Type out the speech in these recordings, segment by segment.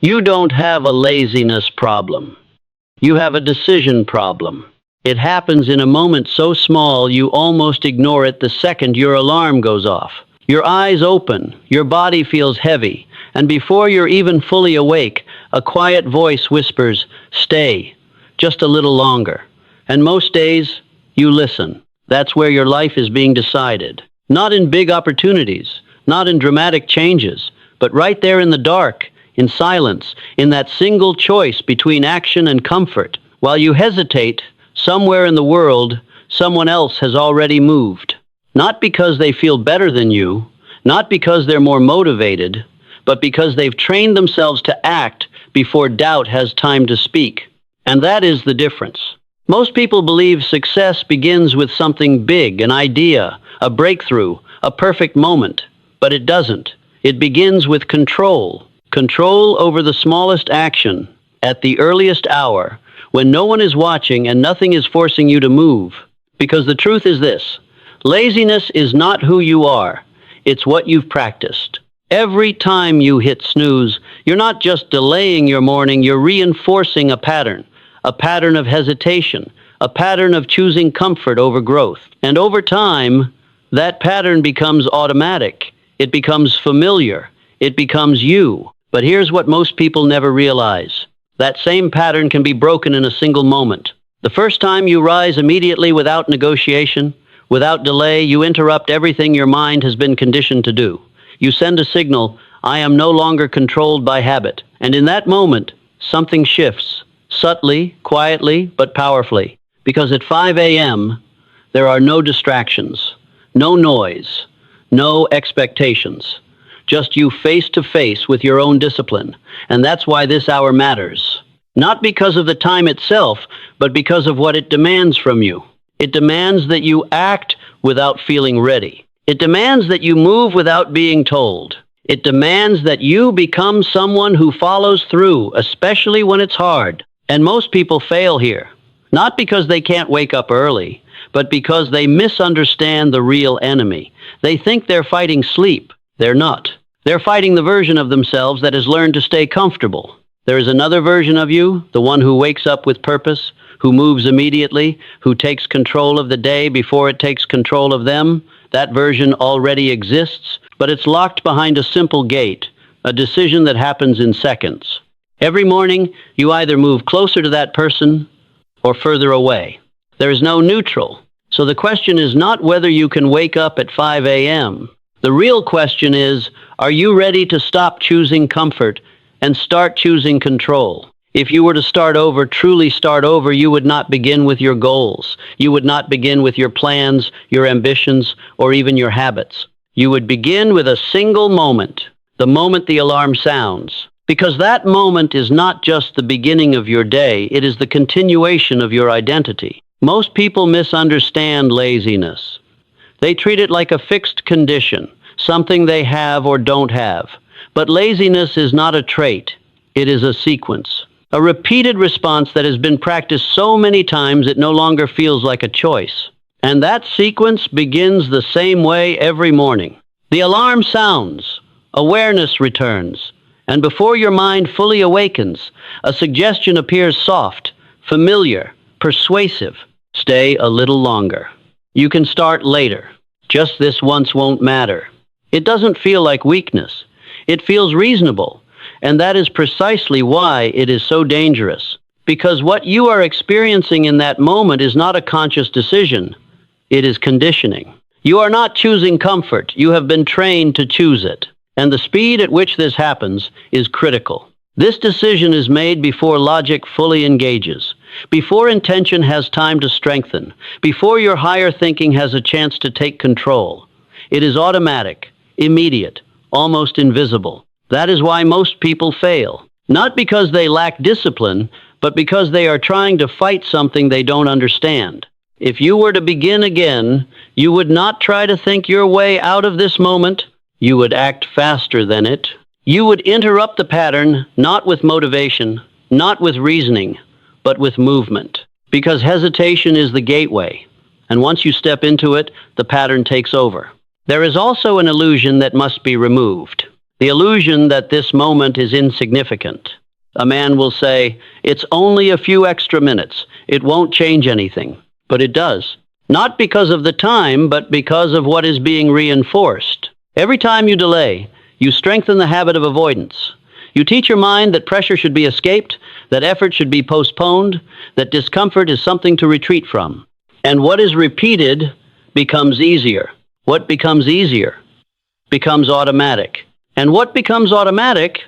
You don't have a laziness problem. You have a decision problem. It happens in a moment so small you almost ignore it the second your alarm goes off. Your eyes open, your body feels heavy, and before you're even fully awake, a quiet voice whispers, "Stay, just a little longer." And most days, you listen. That's where your life is being decided. Not in big opportunities, not in dramatic changes, but right there in the dark, in silence, in that single choice between action and comfort. While you hesitate, somewhere in the world, someone else has already moved. Not because they feel better than you, not because they're more motivated, but because they've trained themselves to act before doubt has time to speak. And that is the difference. Most people believe success begins with something big, an idea, a breakthrough, a perfect moment. But it doesn't. It begins with control. Control over the smallest action, at the earliest hour, when no one is watching and nothing is forcing you to move. Because the truth is this: laziness is not who you are, it's what you've practiced. Every time you hit snooze, you're not just delaying your morning, you're reinforcing a pattern of hesitation, a pattern of choosing comfort over growth. And over time, that pattern becomes automatic. It becomes familiar. It becomes you. But here's what most people never realize. That same pattern can be broken in a single moment. The first time you rise immediately without negotiation, without delay, you interrupt everything your mind has been conditioned to do. You send a signal, "I am no longer controlled by habit." And in that moment, something shifts, subtly, quietly, but powerfully. Because at 5 a.m., there are no distractions, no noise, no expectations. Just you face to face with your own discipline. And that's why this hour matters. Not because of the time itself, but because of what it demands from you. It demands that you act without feeling ready. It demands that you move without being told. It demands that you become someone who follows through, especially when it's hard. And most people fail here. Not because they can't wake up early, but because they misunderstand the real enemy. They think they're fighting sleep. They're not. They're fighting the version of themselves that has learned to stay comfortable. There is another version of you, the one who wakes up with purpose, who moves immediately, who takes control of the day before it takes control of them. That version already exists, but it's locked behind a simple gate, a decision that happens in seconds. Every morning, you either move closer to that person or further away. There is no neutral. So the question is not whether you can wake up at 5 a.m. The real question is, are you ready to stop choosing comfort and start choosing control? If you were to start over, truly start over, you would not begin with your goals. You would not begin with your plans, your ambitions, or even your habits. You would begin with a single moment, the moment the alarm sounds. Because that moment is not just the beginning of your day, it is the continuation of your identity. Most people misunderstand laziness. They treat it like a fixed condition, something they have or don't have. But laziness is not a trait. It is a sequence. A repeated response that has been practiced so many times it no longer feels like a choice. And that sequence begins the same way every morning. The alarm sounds. Awareness returns. And before your mind fully awakens, a suggestion appears soft, familiar, persuasive. Stay a little longer. You can start later. Just this once won't matter. It doesn't feel like weakness. It feels reasonable. And that is precisely why it is so dangerous. Because what you are experiencing in that moment is not a conscious decision. It is conditioning. You are not choosing comfort. You have been trained to choose it. And the speed at which this happens is critical. This decision is made before logic fully engages, before intention has time to strengthen, before your higher thinking has a chance to take control. It is automatic, immediate, almost invisible. That is why most people fail. Not because they lack discipline, but because they are trying to fight something they don't understand. If you were to begin again, you would not try to think your way out of this moment. You would act faster than it. You would interrupt the pattern, not with motivation, not with reasoning, but with movement. Because hesitation is the gateway. And once you step into it, the pattern takes over. There is also an illusion that must be removed. The illusion that this moment is insignificant. A man will say, "It's only a few extra minutes. It won't change anything." But it does. Not because of the time, but because of what is being reinforced. Every time you delay, you strengthen the habit of avoidance. You teach your mind that pressure should be escaped, that effort should be postponed, that discomfort is something to retreat from. And what is repeated becomes easier. What becomes easier becomes automatic. And what becomes automatic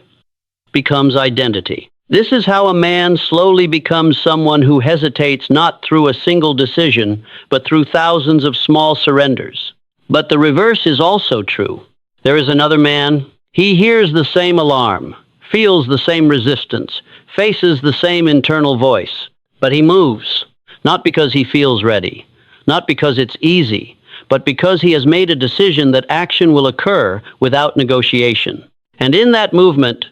becomes identity. This is how a man slowly becomes someone who hesitates not through a single decision, but through thousands of small surrenders. But the reverse is also true. There is another man. He hears the same alarm, feels the same resistance, faces the same internal voice, but he moves, not because he feels ready, not because it's easy, but because he has made a decision that action will occur without negotiation. And in that movement,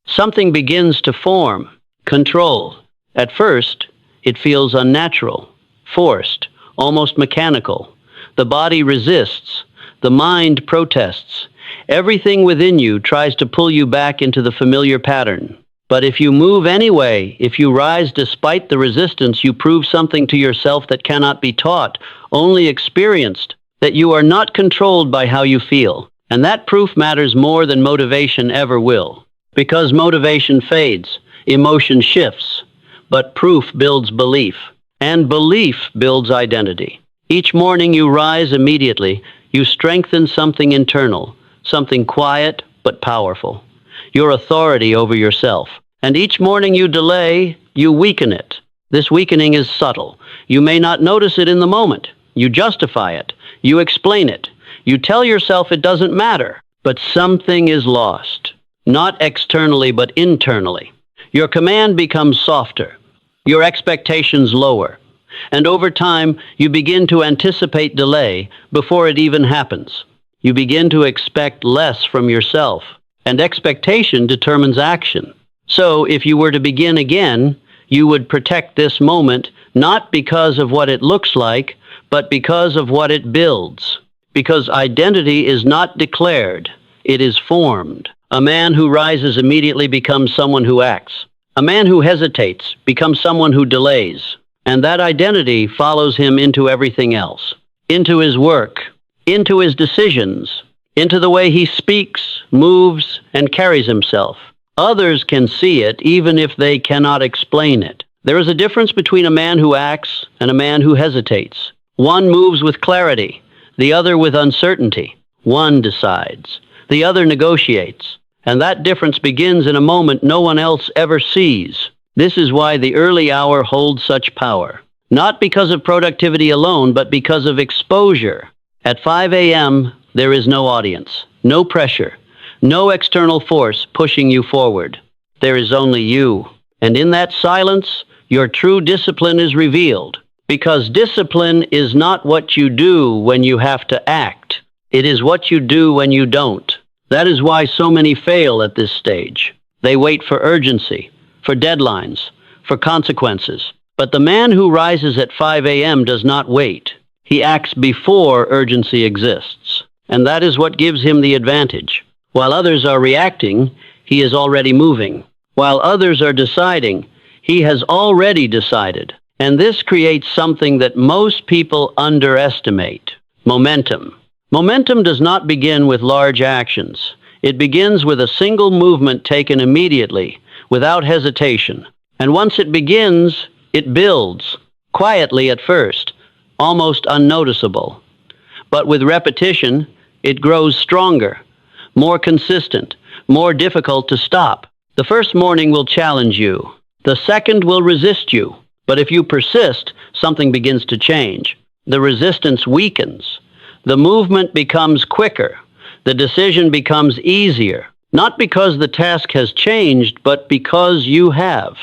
something begins to form, control. At first, it feels unnatural, forced, almost mechanical. The body resists, the mind protests. Everything within you tries to pull you back into the familiar pattern. But if you move anyway, if you rise despite the resistance, you prove something to yourself that cannot be taught, only experienced, that you are not controlled by how you feel. And that proof matters more than motivation ever will. Because motivation fades, emotion shifts, but proof builds belief, and belief builds identity. Each morning you rise immediately, you strengthen something internal, something quiet but powerful, your authority over yourself. And each morning you delay, you weaken it. This weakening is subtle. You may not notice it in the moment. You justify it. You explain it. You tell yourself it doesn't matter, but something is lost. Not externally, but internally. Your command becomes softer, your expectations lower, and over time you begin to anticipate delay before it even happens. You begin to expect less from yourself, and expectation determines action. So if you were to begin again, you would protect this moment not because of what it looks like, but because of what it builds. Because identity is not declared, it is formed. A man who rises immediately becomes someone who acts. A man who hesitates becomes someone who delays. And that identity follows him into everything else. Into his work, into his decisions, into the way he speaks, moves, and carries himself. Others can see it even if they cannot explain it. There is a difference between a man who acts and a man who hesitates. One moves with clarity, the other with uncertainty. One decides, the other negotiates. And that difference begins in a moment no one else ever sees. This is why the early hour holds such power. Not because of productivity alone, but because of exposure. At 5 a.m., there is no audience, no pressure, no external force pushing you forward. There is only you. And in that silence, your true discipline is revealed. Because discipline is not what you do when you have to act. It is what you do when you don't. That is why so many fail at this stage. They wait for urgency, for deadlines, for consequences. But the man who rises at 5 a.m. does not wait. He acts before urgency exists. And that is what gives him the advantage. While others are reacting, he is already moving. While others are deciding, he has already decided. And this creates something that most people underestimate: momentum. Momentum does not begin with large actions. It begins with a single movement taken immediately, without hesitation. And once it begins, it builds, quietly at first, almost unnoticeable. But with repetition, it grows stronger, more consistent, more difficult to stop. The first morning will challenge you. The second will resist you. But if you persist, something begins to change. The resistance weakens. The movement becomes quicker. The decision becomes easier. Not because the task has changed, but because you have.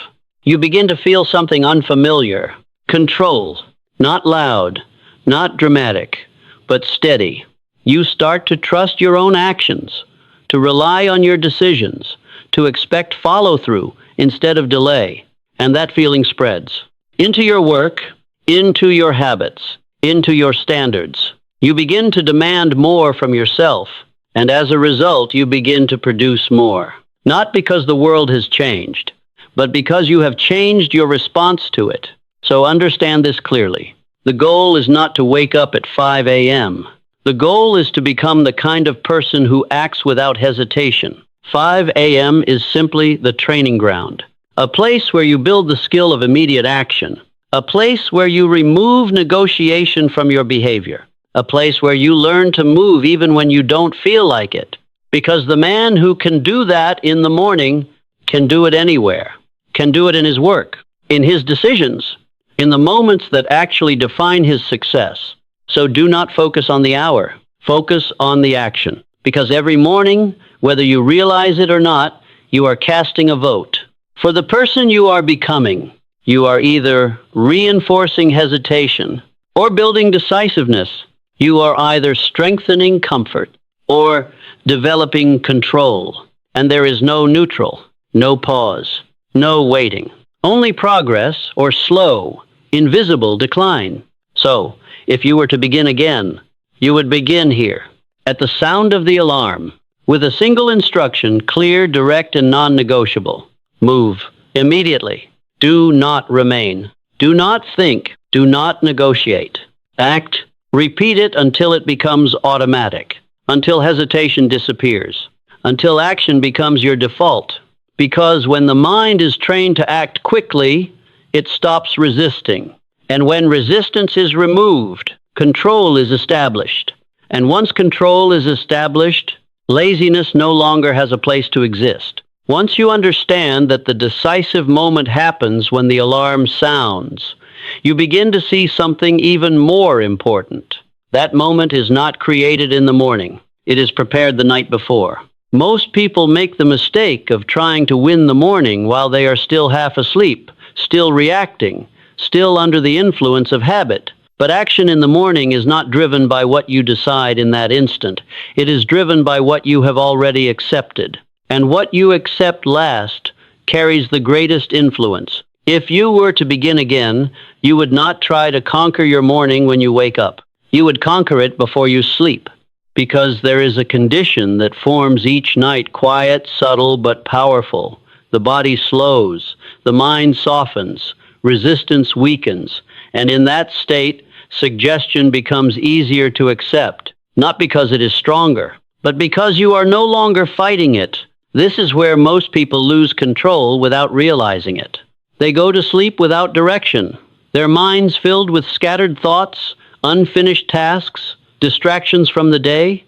You begin to feel something unfamiliar. Control. Not loud, not dramatic, but steady. You start to trust your own actions, to rely on your decisions, to expect follow-through instead of delay. And that feeling spreads into your work, into your habits, into your standards. You begin to demand more from yourself. And as a result, you begin to produce more. Not because the world has changed, but because you have changed your response to it. So understand this clearly. The goal is not to wake up at 5 a.m. The goal is to become the kind of person who acts without hesitation. 5 a.m. is simply the training ground, a place where you build the skill of immediate action, a place where you remove negotiation from your behavior, a place where you learn to move even when you don't feel like it. Because the man who can do that in the morning can do it anywhere, can do it in his work, in his decisions, in the moments that actually define his success. So do not focus on the hour, focus on the action. Because every morning, whether you realize it or not, you are casting a vote. For the person you are becoming, you are either reinforcing hesitation or building decisiveness. You are either strengthening comfort or developing control. And there is no neutral, no pause, no waiting. Only progress or slow, invisible decline. So, if you were to begin again, you would begin here, at the sound of the alarm, with a single instruction, clear, direct, and non-negotiable. Move immediately. Do not remain. Do not think. Do not negotiate. Act. Repeat it until it becomes automatic, until hesitation disappears, until action becomes your default. Because when the mind is trained to act quickly, it stops resisting. And when resistance is removed, control is established. And once control is established, laziness no longer has a place to exist. Once you understand that the decisive moment happens when the alarm sounds, you begin to see something even more important. That moment is not created in the morning. It is prepared the night before. Most people make the mistake of trying to win the morning while they are still half asleep, still reacting, still under the influence of habit. But action in the morning is not driven by what you decide in that instant. It is driven by what you have already accepted. And what you accept last carries the greatest influence. If you were to begin again, you would not try to conquer your morning when you wake up. You would conquer it before you sleep. Because there is a condition that forms each night, quiet, subtle, but powerful. The body slows, the mind softens, resistance weakens, and in that state, suggestion becomes easier to accept, not because it is stronger, but because you are no longer fighting it. This is where most people lose control without realizing it. They go to sleep without direction, their minds filled with scattered thoughts, unfinished tasks, distractions from the day.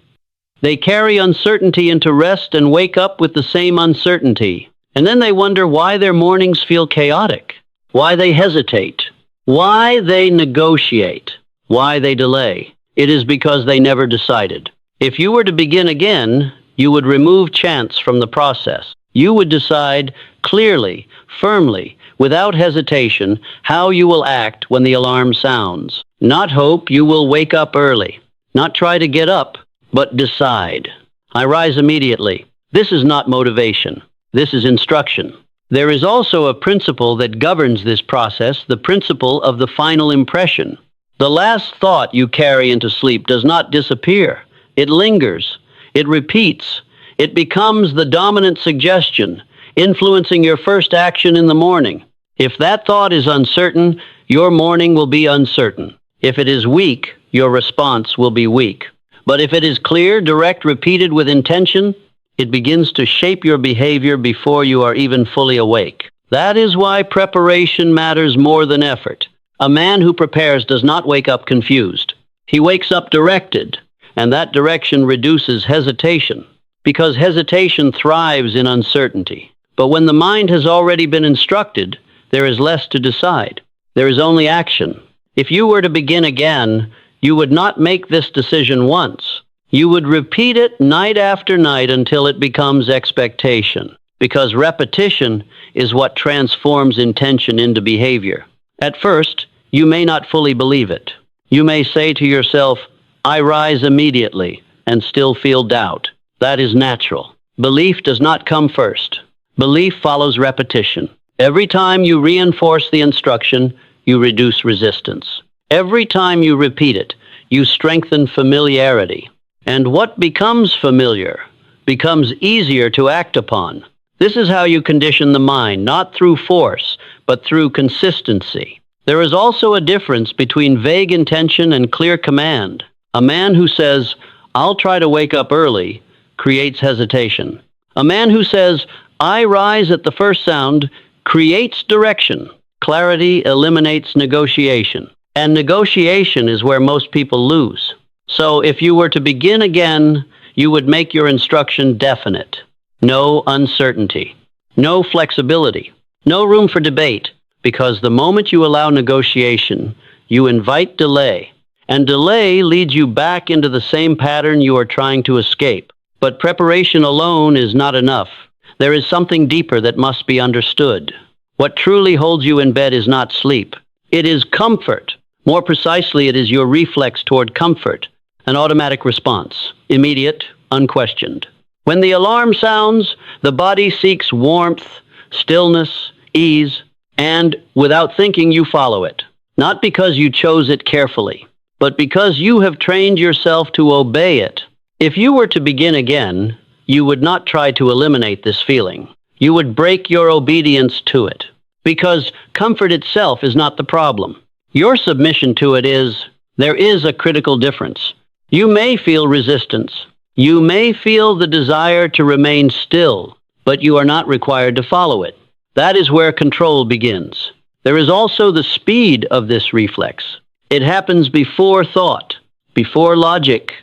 They carry uncertainty into rest and wake up with the same uncertainty. And then they wonder why their mornings feel chaotic, why they hesitate, why they negotiate, why they delay. It is because they never decided. If you were to begin again, you would remove chance from the process. You would decide clearly, firmly, without hesitation, how you will act when the alarm sounds. Not hope you will wake up early. Not try to get up, but decide. I rise immediately. This is not motivation. This is instruction. There is also a principle that governs this process, the principle of the final impression. The last thought you carry into sleep does not disappear. It lingers. It repeats. It becomes the dominant suggestion, influencing your first action in the morning. If that thought is uncertain, your morning will be uncertain. If it is weak, your response will be weak. But if it is clear, direct, repeated with intention, it begins to shape your behavior before you are even fully awake. That is why preparation matters more than effort. A man who prepares does not wake up confused. He wakes up directed, and that direction reduces hesitation, because hesitation thrives in uncertainty. But when the mind has already been instructed, there is less to decide. There is only action. If you were to begin again, you would not make this decision once. You would repeat it night after night until it becomes expectation, because repetition is what transforms intention into behavior. At first, you may not fully believe it. You may say to yourself, I rise immediately, and still feel doubt. That is natural. Belief does not come first. Belief follows repetition. Every time you reinforce the instruction, you reduce resistance. Every time you repeat it, you strengthen familiarity. And what becomes familiar becomes easier to act upon. This is how you condition the mind, not through force, but through consistency. There is also a difference between vague intention and clear command. A man who says, "I'll try to wake up early," creates hesitation. A man who says, "I rise at the first sound," creates direction. Clarity eliminates negotiation. And negotiation is where most people lose. So if you were to begin again, you would make your instruction definite. No uncertainty. No flexibility. No room for debate. Because the moment you allow negotiation, you invite delay. And delay leads you back into the same pattern you are trying to escape. But preparation alone is not enough. There is something deeper that must be understood. What truly holds you in bed is not sleep. It is comfort. More precisely, it is your reflex toward comfort, an automatic response, immediate, unquestioned. When the alarm sounds, the body seeks warmth, stillness, ease, and without thinking, you follow it. Not because you chose it carefully, but because you have trained yourself to obey it. If you were to begin again, you would not try to eliminate this feeling. You would break your obedience to it, because comfort itself is not the problem. Your submission to it is. There is a critical difference. You may feel resistance. You may feel the desire to remain still, but you are not required to follow it. That is where control begins. There is also the speed of this reflex. It happens before thought, before logic,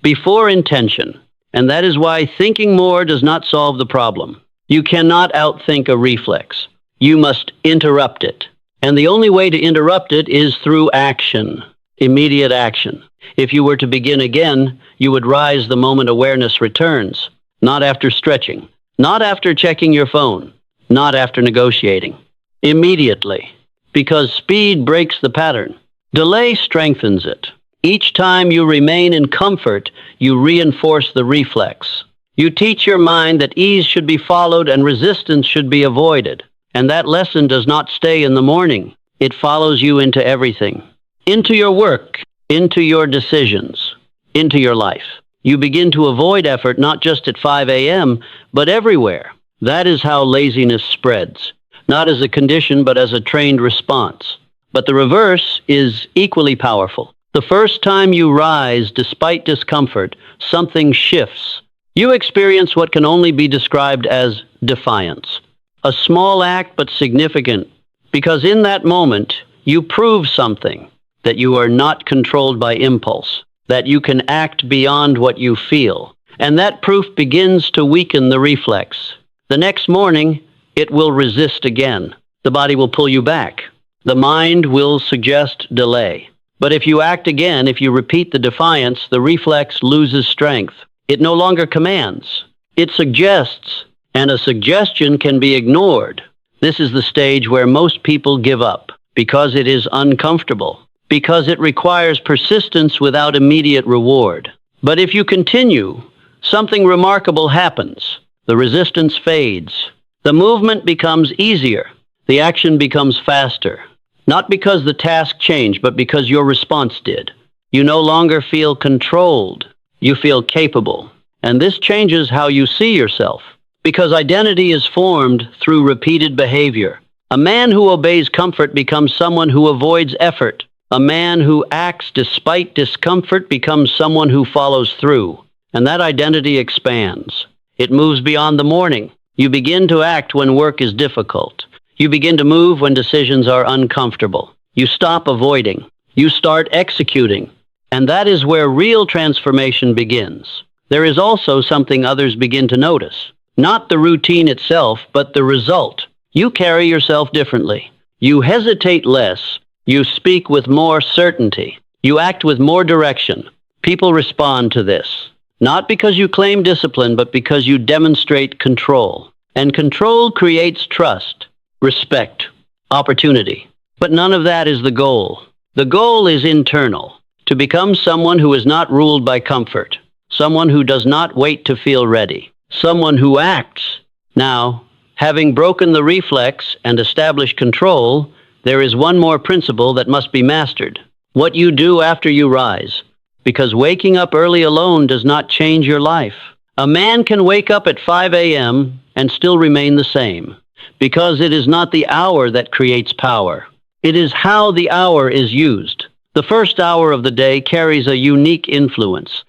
before intention. And that is why thinking more does not solve the problem. You cannot outthink a reflex. You must interrupt it. And the only way to interrupt it is through action, immediate action. If you were to begin again, you would rise the moment awareness returns, not after stretching, not after checking your phone, not after negotiating. Immediately, because speed breaks the pattern. Delay strengthens it. Each time you remain in comfort, you reinforce the reflex. You teach your mind that ease should be followed and resistance should be avoided. And that lesson does not stay in the morning. It follows you into everything. Into your work, into your decisions, into your life. You begin to avoid effort not just at 5 a.m., but everywhere. That is how laziness spreads. Not as a condition, but as a trained response. But the reverse is equally powerful. The first time you rise, despite discomfort, something shifts. You experience what can only be described as defiance. A small act, but significant, because in that moment, you prove something, that you are not controlled by impulse, that you can act beyond what you feel. And that proof begins to weaken the reflex. The next morning, it will resist again. The body will pull you back. The mind will suggest delay. But if you act again, if you repeat the defiance, the reflex loses strength. It no longer commands. It suggests, and a suggestion can be ignored. This is the stage where most people give up, because it is uncomfortable, because it requires persistence without immediate reward. But if you continue, something remarkable happens. The resistance fades. The movement becomes easier. The action becomes faster. Not because the task changed, but because your response did. You no longer feel controlled. You feel capable. And this changes how you see yourself. Because identity is formed through repeated behavior. A man who obeys comfort becomes someone who avoids effort. A man who acts despite discomfort becomes someone who follows through. And that identity expands. It moves beyond the morning. You begin to act when work is difficult. You begin to move when decisions are uncomfortable. You stop avoiding. You start executing. And that is where real transformation begins. There is also something others begin to notice. Not the routine itself, but the result. You carry yourself differently. You hesitate less. You speak with more certainty. You act with more direction. People respond to this. Not because you claim discipline, but because you demonstrate control. And control creates trust, respect, opportunity. But none of that is the goal. The goal is internal. To become someone who is not ruled by comfort. Someone who does not wait to feel ready. Someone who acts. Now, having broken the reflex and established control, there is one more principle that must be mastered. What you do after you rise. because waking up early alone does not change your life. A man can wake up at 5 a.m. and still remain the same, because it is not the hour that creates power. It is how the hour is used. The first hour of the day carries a unique influence.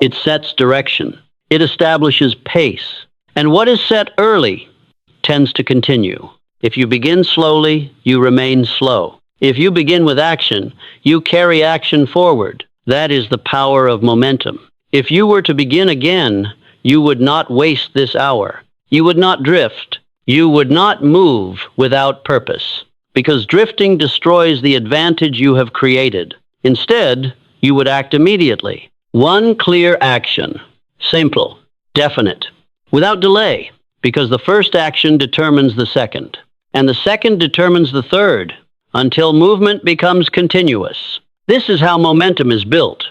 It sets direction. It establishes pace. And what is set early tends to continue. If you begin slowly, you remain slow. If you begin with action, you carry action forward. That is the power of momentum. If you were to begin again, you would not waste this hour. You would not drift. You would not move without purpose, because drifting destroys the advantage you have created. Instead, you would act immediately. One clear action. Simple, definite, without delay, because the first action determines the second, and the second determines the third, until movement becomes continuous. This is how momentum is built,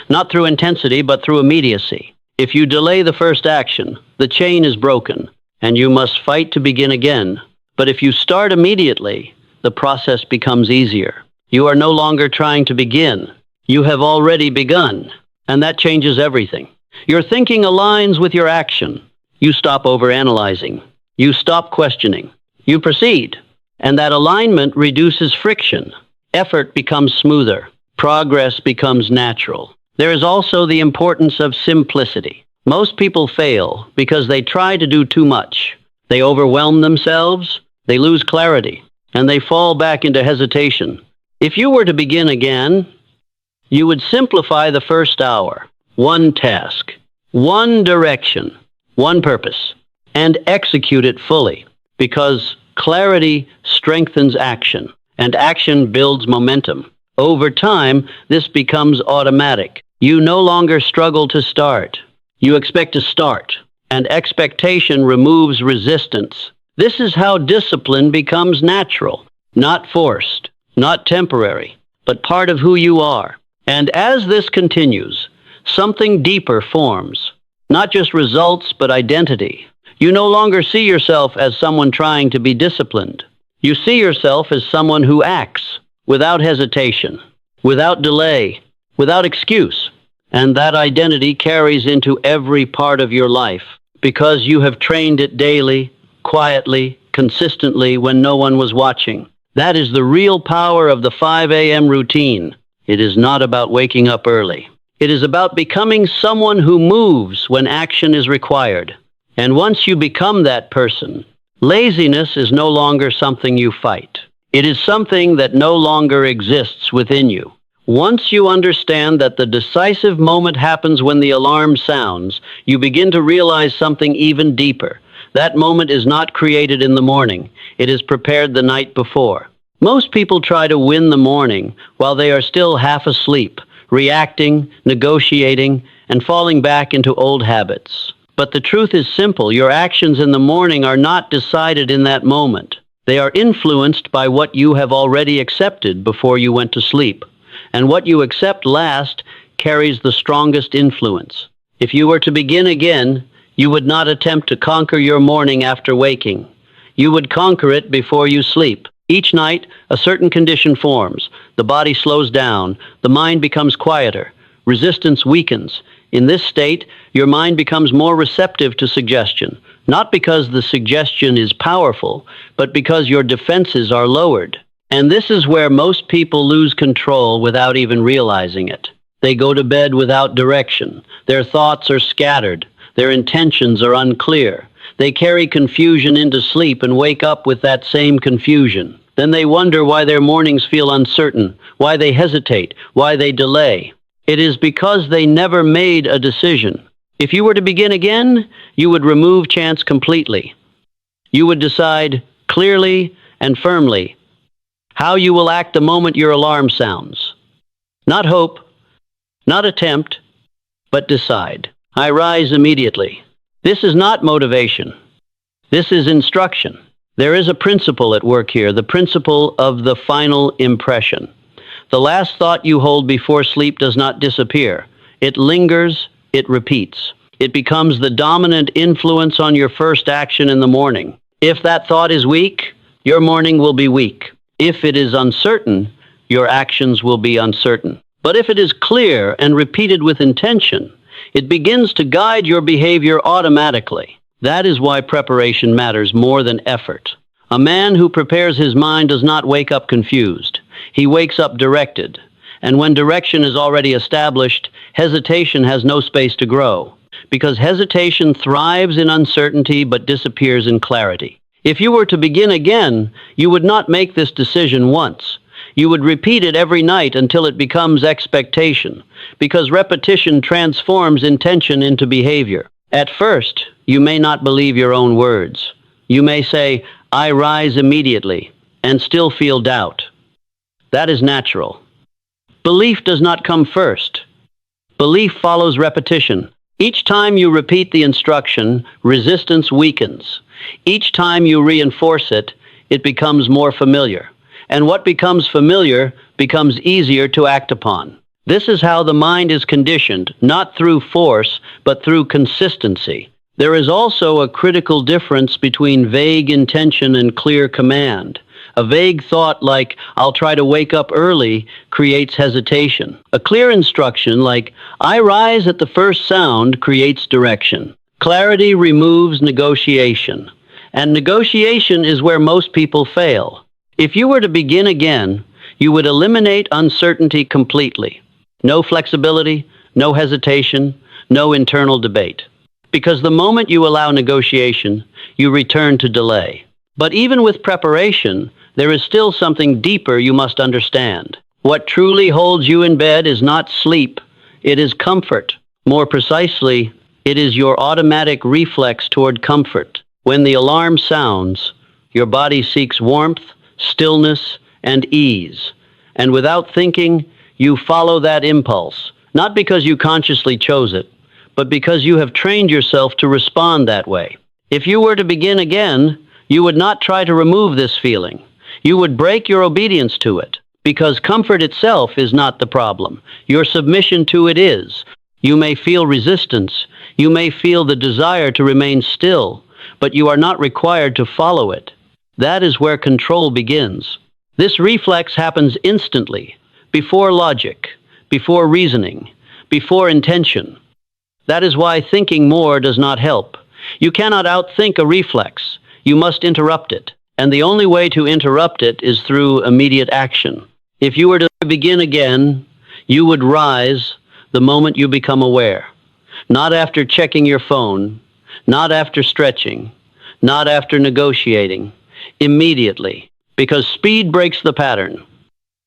not through intensity, but through immediacy. If you delay the first action, the chain is broken, and you must fight to begin again. But if you start immediately, the process becomes easier. You are no longer trying to begin. You have already begun, and that changes everything. Your thinking aligns with your action. You stop overanalyzing. You stop questioning. You proceed, and that alignment reduces friction. Effort becomes smoother. Progress becomes natural. There is also the importance of simplicity. Most people fail because they try to do too much. They overwhelm themselves, they lose clarity, and they fall back into hesitation. If you were to begin again, you would simplify the first hour. One task, one direction, one purpose, and execute it fully, because clarity strengthens action, and action builds momentum. Over time, this becomes automatic. You no longer struggle to start. You expect to start, and expectation removes resistance. This is how discipline becomes natural, not forced, not temporary, but part of who you are. And as this continues, something deeper forms, not just results, but identity. You no longer see yourself as someone trying to be disciplined. You see yourself as someone who acts without hesitation, without delay, without excuse. And that identity carries into every part of your life, because you have trained it daily, quietly, consistently when no one was watching. That is the real power of the 5 a.m. routine. It is not about waking up early. It is about becoming someone who moves when action is required. And once you become that person, laziness is no longer something you fight. It is something that no longer exists within you. Once you understand that the decisive moment happens when the alarm sounds, you begin to realize something even deeper. That moment is not created in the morning. It is prepared the night before. Most people try to win the morning while they are still half asleep, reacting, negotiating, and falling back into old habits. But the truth is simple. Your actions in the morning are not decided in that moment. They are influenced by what you have already accepted before you went to sleep. And what you accept last carries the strongest influence. If you were to begin again, you would not attempt to conquer your morning after waking. You would conquer it before you sleep. Each night, a certain condition forms. The body slows down. The mind becomes quieter. Resistance weakens. In this state, your mind becomes more receptive to suggestion, not because the suggestion is powerful, but because your defenses are lowered. And this is where most people lose control without even realizing it. They go to bed without direction. Their thoughts are scattered. Their intentions are unclear. They carry confusion into sleep and wake up with that same confusion. Then they wonder why their mornings feel uncertain, why they hesitate, why they delay. It is because they never made a decision. If you were to begin again, you would remove chance completely. You would decide clearly and firmly how you will act the moment your alarm sounds. Not hope, not attempt, but decide. I rise immediately. This is not motivation. This is instruction. There is a principle at work here, the principle of the final impression. The last thought you hold before sleep does not disappear. It lingers, it repeats. It becomes the dominant influence on your first action in the morning. If that thought is weak, your morning will be weak. If it is uncertain, your actions will be uncertain. But if it is clear and repeated with intention, it begins to guide your behavior automatically. That is why preparation matters more than effort. A man who prepares his mind does not wake up confused. He wakes up directed. And when direction is already established, hesitation has no space to grow. Because hesitation thrives in uncertainty but disappears in clarity. If you were to begin again, you would not make this decision once. You would repeat it every night until it becomes expectation, because repetition transforms intention into behavior. At first, you may not believe your own words. You may say, "I rise immediately," and still feel doubt. That is natural. Belief does not come first. Belief follows repetition. Each time you repeat the instruction, resistance weakens. Each time you reinforce it, it becomes more familiar. And what becomes familiar becomes easier to act upon. This is how the mind is conditioned, not through force, but through consistency. There is also a critical difference between vague intention and clear command. A vague thought like, "I'll try to wake up early," creates hesitation. A clear instruction like, "I rise at the first sound," creates direction. Clarity removes negotiation. And negotiation is where most people fail. If you were to begin again, you would eliminate uncertainty completely. No flexibility, no hesitation, no internal debate. Because the moment you allow negotiation, you return to delay. But even with preparation, there is still something deeper you must understand. What truly holds you in bed is not sleep, it is comfort. More precisely, it is your automatic reflex toward comfort. When the alarm sounds, your body seeks warmth, stillness, and ease. And without thinking, you follow that impulse, not because you consciously chose it, but because you have trained yourself to respond that way. If you were to begin again, you would not try to remove this feeling. You would break your obedience to it, because comfort itself is not the problem. Your submission to it is. You may feel resistance. You may feel the desire to remain still, but you are not required to follow it. That is where control begins. This reflex happens instantly, before logic, before reasoning, before intention. That is why thinking more does not help. You cannot outthink a reflex. You must interrupt it. And the only way to interrupt it is through immediate action. If you were to begin again, you would rise the moment you become aware. Not after checking your phone, not after stretching, not after negotiating. Immediately. Because speed breaks the pattern.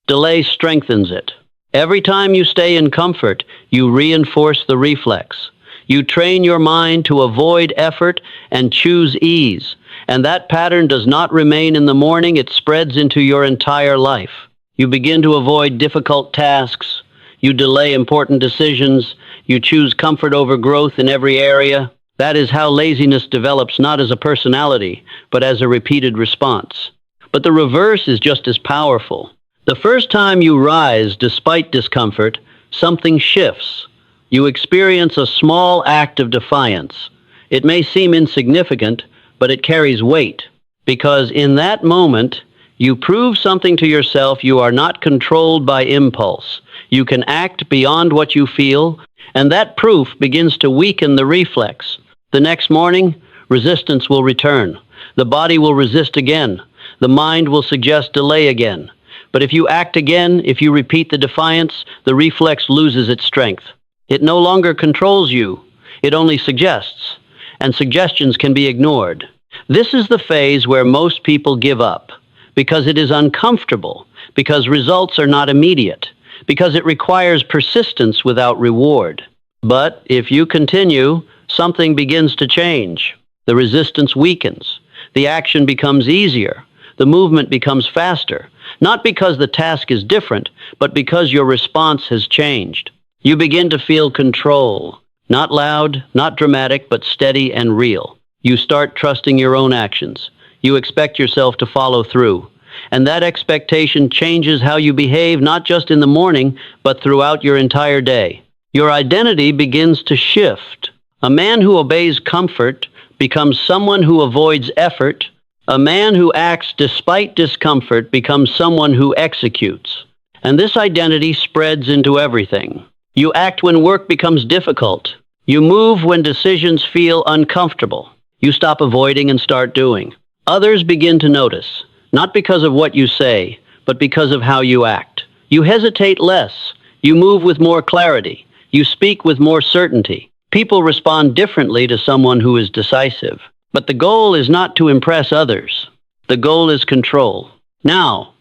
Delay strengthens it. Every time you stay in comfort, you reinforce the reflex. You train your mind to avoid effort and choose ease. And that pattern does not remain in the morning, it spreads into your entire life. You begin to avoid difficult tasks. You delay important decisions. You choose comfort over growth in every area. That is how laziness develops, not as a personality, but as a repeated response. But the reverse is just as powerful. The first time you rise despite discomfort, something shifts. You experience a small act of defiance. It may seem insignificant, but it carries weight. Because in that moment, you prove something to yourself. You are not controlled by impulse. You can act beyond what you feel, and that proof begins to weaken the reflex. The next morning, resistance will return. The body will resist again. The mind will suggest delay again. But if you act again, if you repeat the defiance, the reflex loses its strength. It no longer controls you. It only suggests. And suggestions can be ignored. This is the phase where most people give up, because it is uncomfortable, because results are not immediate, because it requires persistence without reward. But if you continue, something begins to change. The resistance weakens. The action becomes easier. The movement becomes faster, not because the task is different, but because your response has changed. You begin to feel control, not loud, not dramatic, but steady and real. You start trusting your own actions. You expect yourself to follow through. And that expectation changes how you behave, not just in the morning, but throughout your entire day. Your identity begins to shift. A man who obeys comfort becomes someone who avoids effort. A man who acts despite discomfort becomes someone who executes. And this identity spreads into everything. You act when work becomes difficult. You move when decisions feel uncomfortable. You stop avoiding and start doing. Others begin to notice, not because of what you say, but because of how you act. You hesitate less. You move with more clarity. You speak with more certainty. People respond differently to someone who is decisive. But the goal is not to impress others. The goal is control. Now,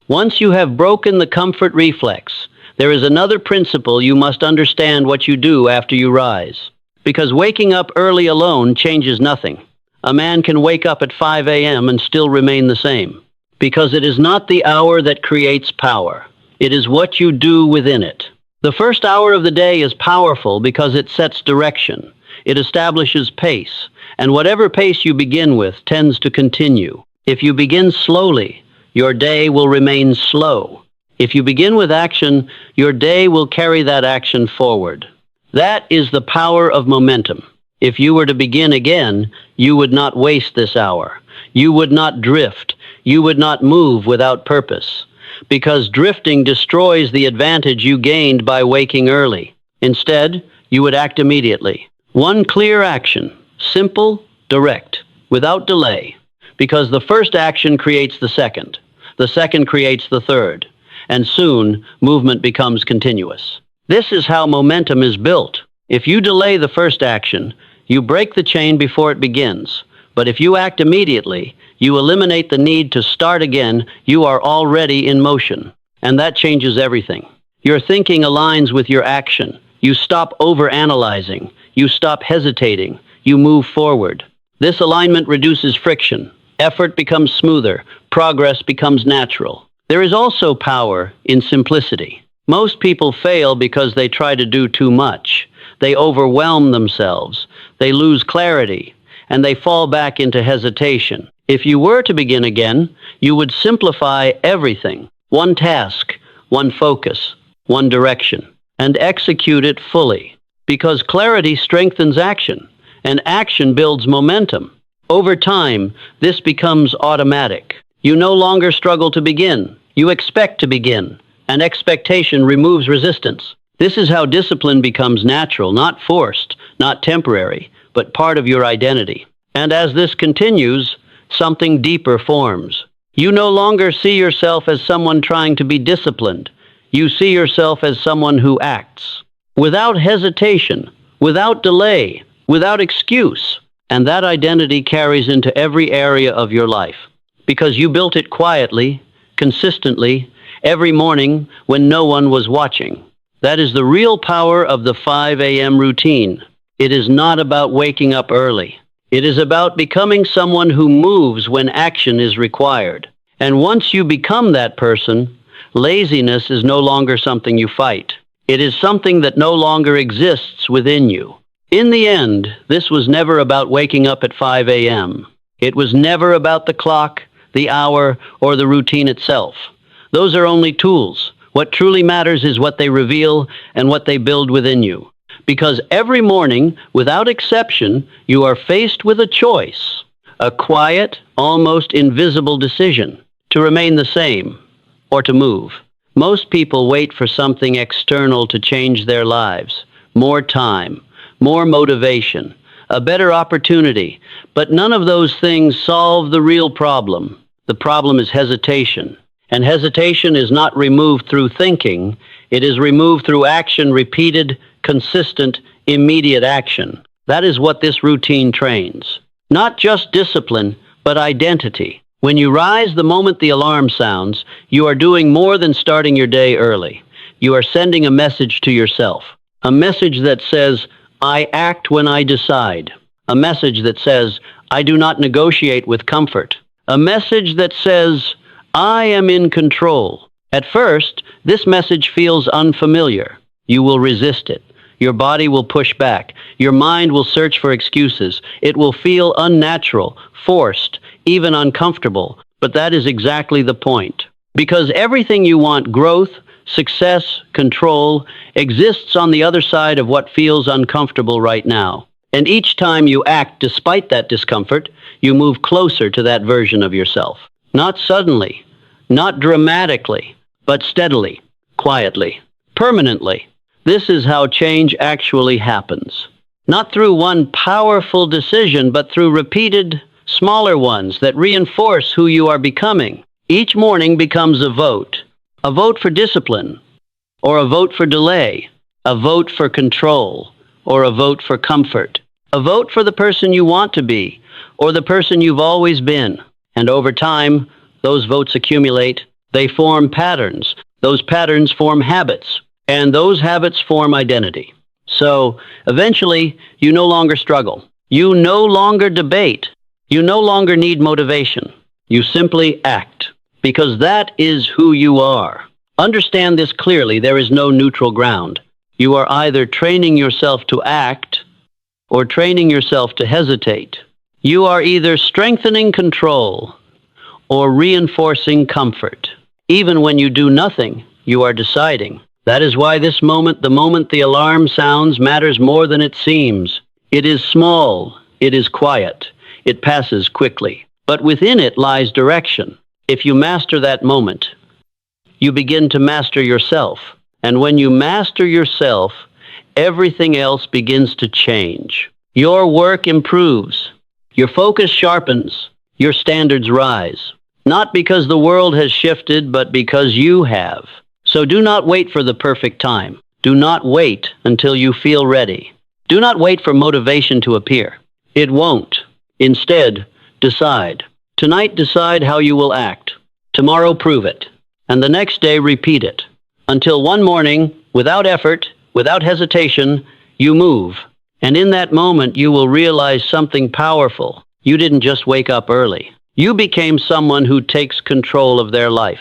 once you have broken the comfort reflex, there is another principle you must understand what you do after you rise. Because waking up early alone changes nothing. A man can wake up at 5 a.m. and still remain the same. Because it is not the hour that creates power. It is what you do within it. The first hour of the day is powerful because it sets direction. It establishes pace, and whatever pace you begin with tends to continue. If you begin slowly, your day will remain slow. If you begin with action, your day will carry that action forward. That is the power of momentum. If you were to begin again, you would not waste this hour. You would not drift. You would not move without purpose. Because drifting destroys the advantage you gained by waking early. Instead, you would act immediately. One clear action, simple, direct, without delay. Because the first action creates the second creates the third, and soon movement becomes continuous. This is how momentum is built. If you delay the first action, you break the chain before it begins. But if you act immediately, you eliminate the need to start again. You are already in motion. And that changes everything. Your thinking aligns with your action. You stop overanalyzing. You stop hesitating. You move forward. This alignment reduces friction. Effort becomes smoother. Progress becomes natural. There is also power in simplicity. Most people fail because they try to do too much. They overwhelm themselves. They lose clarity. And they fall back into hesitation. If you were to begin again, you would simplify everything. One task, one focus, one direction, and execute it fully. Because clarity strengthens action, and action builds momentum. Over time, this becomes automatic. You no longer struggle to begin. You expect to begin, and expectation removes resistance. This is how discipline becomes natural, not forced, not temporary, but part of your identity. And as this continues, something deeper forms. You no longer see yourself as someone trying to be disciplined. You see yourself as someone who acts. Without hesitation, without delay, without excuse. And that identity carries into every area of your life. Because you built it quietly, consistently, every morning when no one was watching. That is the real power of the 5 a.m. routine. It is not about waking up early. It is about becoming someone who moves when action is required. And once you become that person, laziness is no longer something you fight. It is something that no longer exists within you. In the end, this was never about waking up at 5 a.m. It was never about the clock, the hour, or the routine itself. Those are only tools. What truly matters is what they reveal and what they build within you. Because every morning, without exception, you are faced with a choice. A quiet, almost invisible decision. To remain the same, or to move. Most people wait for something external to change their lives. More time, more motivation, a better opportunity. But none of those things solve the real problem. The problem is hesitation. And hesitation is not removed through thinking. It is removed through action, repeated, consistent, immediate action. That is what this routine trains. Not just discipline, but identity. When you rise the moment the alarm sounds, you are doing more than starting your day early. You are sending a message to yourself. A message that says, I act when I decide. A message that says, I do not negotiate with comfort. A message that says, I am in control. At first, this message feels unfamiliar. You will resist it. Your body will push back. Your mind will search for excuses. It will feel unnatural, forced, even uncomfortable. But that is exactly the point. Because everything you want, growth, success, control, exists on the other side of what feels uncomfortable right now. And each time you act despite that discomfort, you move closer to that version of yourself. Not suddenly, not dramatically, but steadily. quietly, permanently. This is how change actually happens. Not through one powerful decision, but through repeated, smaller ones that reinforce who you are becoming. Each morning becomes a vote for discipline, or a vote for delay, a vote for control, or a vote for comfort, a vote for the person you want to be, or the person you've always been. And over time, those votes accumulate. They form patterns. Those patterns form habits, and those habits form identity. So, eventually, you no longer struggle. You no longer debate. You no longer need motivation. You simply act, because that is who you are. Understand this clearly. There is no neutral ground. You are either training yourself to act or training yourself to hesitate. You are either strengthening control or reinforcing comfort. Even when you do nothing, you are deciding. That is why this moment, the moment the alarm sounds, matters more than it seems. It is small, it is quiet, it passes quickly, but within it lies direction. If you master that moment, you begin to master yourself. And when you master yourself, everything else begins to change. Your work improves, your focus sharpens, your standards rise. Not because the world has shifted, but because you have. So do not wait for the perfect time. Do not wait until you feel ready. Do not wait for motivation to appear. It won't. Instead, decide. Tonight, decide how you will act. Tomorrow, prove it. And the next day, repeat it. Until one morning, without effort, without hesitation, you move. And in that moment, you will realize something powerful. You didn't just wake up early. You became someone who takes control of their life.